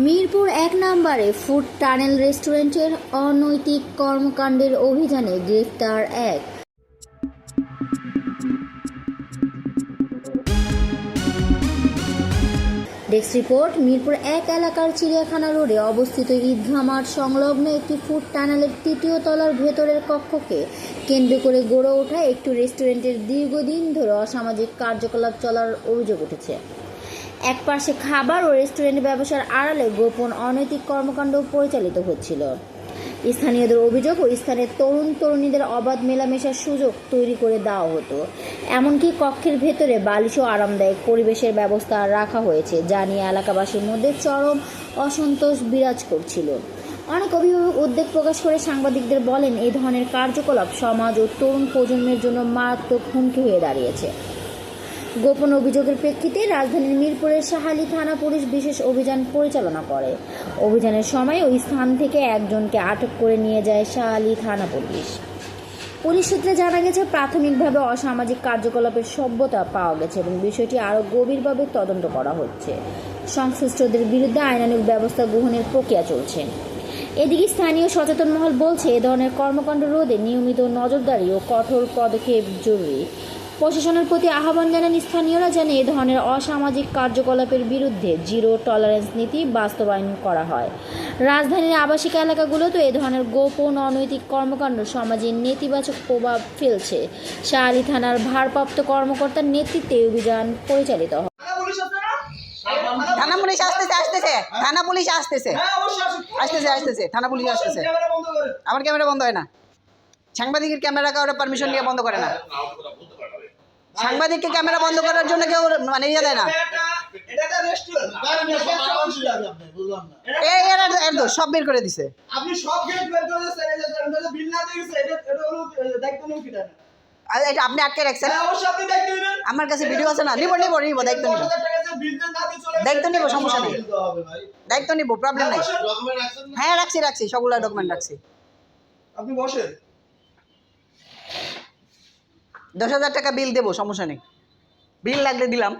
মিরপুর ১ নম্বরে food tunnel রেস্টুরেন্টের অনৈতিক কর্মকাণ্ডের অভিযানে গ্রেফতার এক। Desk report. মিরপুর ১ এলাকার চিড়িয়াখানা রোডে অবস্থিত ঈদগাহ মাঠ সংলগ্ন একটি ফুড টানেলের ৩য় তলার ভেতরের কক্ষকে কেন্দ্র করে গড়ে ওঠা একটি রেস্টুরেন্টের দীর্ঘদিন ধরে অসামাজিক কার্যকলাপ চলার অভিযোগ উঠেছে। একপাশে খাবার ও রেস্টুরেন্ট ব্যবসার আড়ালে গোপন অনৈতিক কর্মকাণ্ড পরিচালিত হচ্ছিল। স্থানীয়দের অভিযোগ, ও স্থানের তরুণ তরুণীদের অবাধ মেলামেশার সুযোগ তৈরি করে দেওয়া হতো। এমনকি কক্ষের ভেতরে বালিশ ও আরামদায়ক পরিবেশের ব্যবস্থা রাখা হয়েছে, যা নিয়ে এলাকাবাসীর মধ্যে চরম অসন্তোষ বিরাজ করছিল। অনেক অভিভাবক উদ্বেগ প্রকাশ করে সাংবাদিকদের বলেন, এই ধরনের কার্যকলাপ সমাজ ও তরুণ প্রজন্মের জন্য মারাত্মক হুমকি হয়ে দাঁড়িয়েছে। গোপন অভিযোগের প্রেক্ষিতে রাজধানীর মিরপুরের শাহালী থানা পুলিশ বিশেষ অভিযান পরিচালনা করে। অভিযানের সময় ওই স্থান থেকে একজনকে আটক করে নিয়ে যায় শাহালী থানা পুলিশ। পুলিশ সূত্রে জানা গেছে, প্রাথমিকভাবে অসামাজিক কার্যকলাপের সভ্যতা পাওয়া গেছে এবং বিষয়টি আরও গভীরভাবে তদন্ত করা হচ্ছে। সংশ্লিষ্টদের বিরুদ্ধে আইনানুগ ব্যবস্থা গ্রহণের প্রক্রিয়া চলছে। এদিকে স্থানীয় সচেতন মহল বলছে, এ ধরনের কর্মকাণ্ড রোধে নিয়মিত নজরদারি ও কঠোর পদক্ষেপ জরুরি। প্রশাসনের প্রতি আহ্বান জানান স্থানীয়রা যেন এ ধরনের অসামাজিক কার্যকলাপের বিরুদ্ধে জিরো টলারেন্স নীতি বাস্তবায়ন করা হয়। রাজধানীর আবাসিক এলাকাগুলোতে এ ধরনের গোপন অনৈতিক কর্মকাণ্ড সমাজে নেতিবাচক প্রভাব ফেলছে। শাহালী থানার ভারপ্রাপ্ত কর্মকর্তার নেতৃত্বে অভিযান পরিচালিত হয়। থানা পুলিশ আসতেছে থানা পুলিশ আসতেছে থানা পুলিশ আসতেছে। আমার ক্যামেরা বন্ধ হয় না। সাংবাদিকের ক্যামেরা কারোর পারমিশন নিয়ে বন্ধ করে না। সাংবাদিককে ক্যামেরা বন্ধ করার জন্য কেউ মানে ইয়ে দেয় না। সব বের করে দিছে। এটা আপনি আটকে রাখছেন। আমার কাছে ভিডিও আছে না, নিব দায়িত্ব নিব, সমস্যা নেই, দায়িত্ব নিব, প্রবলেম নেই। হ্যাঁ রাখছি সবগুলো ডকুমেন্ট রাখছি। আপনি বসেন, 10,000 টাকা বিল দেবো, সমস্যা নেই, বিল লাগলে দিলাম।